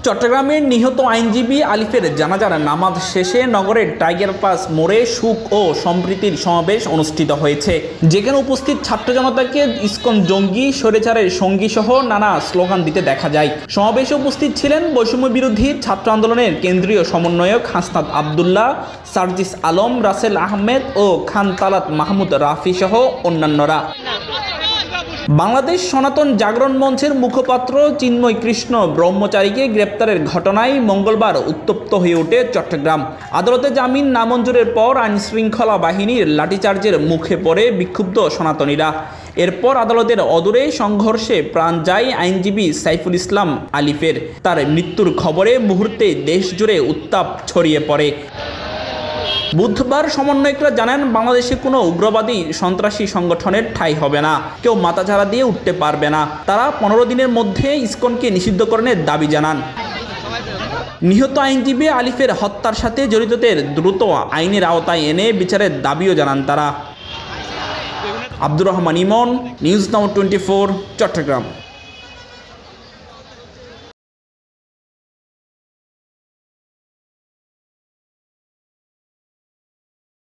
চট্টগ্রামের নিহত আইনজীবী আলিফের জানাজার নামাজ শেষে নগরের টাইগার পাস মোড়ে সুখ ও সম্প্রীতির সমাবেশ অনুষ্ঠিত হয়েছে, যেখানে উপস্থিত ছাত্র জনতাকে ইসকন জঙ্গি স্বৈরাচারের সঙ্গী সহ নানা স্লোগান দিতে দেখা যায়। সমাবেশে উপস্থিত ছিলেন বৈষম্য বিরোধী ছাত্র আন্দোলনের কেন্দ্রীয় সমন্বয়ক হাসনাত আবদুল্লাহ, সার্জিস আলম, রাসেল আহমেদ ও খান তালাত মাহমুদ রাফি সহ অন্যান্যরা। বাংলাদেশ সনাতন জাগরণ মঞ্চের মুখপাত্র চিন্ময় কৃষ্ণ ব্রহ্মচারীকে গ্রেপ্তারের ঘটনায় মঙ্গলবার উত্তপ্ত হয়ে ওঠে চট্টগ্রাম। আদালতে জামিন নামঞ্জুরের পর আইনশৃঙ্খলা বাহিনীর লাঠিচার্জের মুখে পড়ে বিক্ষুব্ধ সনাতনীরা। এরপর আদালতের অদূরে সংঘর্ষে প্রাণ যায় আইনজীবী সাইফুল ইসলাম আলিফের। তার মৃত্যুর খবরে মুহূর্তে দেশজুড়ে উত্তাপ ছড়িয়ে পড়ে। বুধবার সমন্বয়করা জানান, বাংলাদেশে কোনো উগ্রবাদী সন্ত্রাসী সংগঠনের ঠাঁই হবে না, কেউ মাথাচাড়া দিয়ে উঠতে পারবে না। তারা 15 দিনের মধ্যে ইসকনকে নিষিদ্ধকরণের দাবি জানান। নিহত আইনজীবী আলিফের হত্যার সাথে জড়িতদের দ্রুত আইনের আওতায় এনে বিচারের দাবিও জানান তারা। আব্দুর রহমান ইমন, নিউজ নাও 24, চট্টগ্রাম।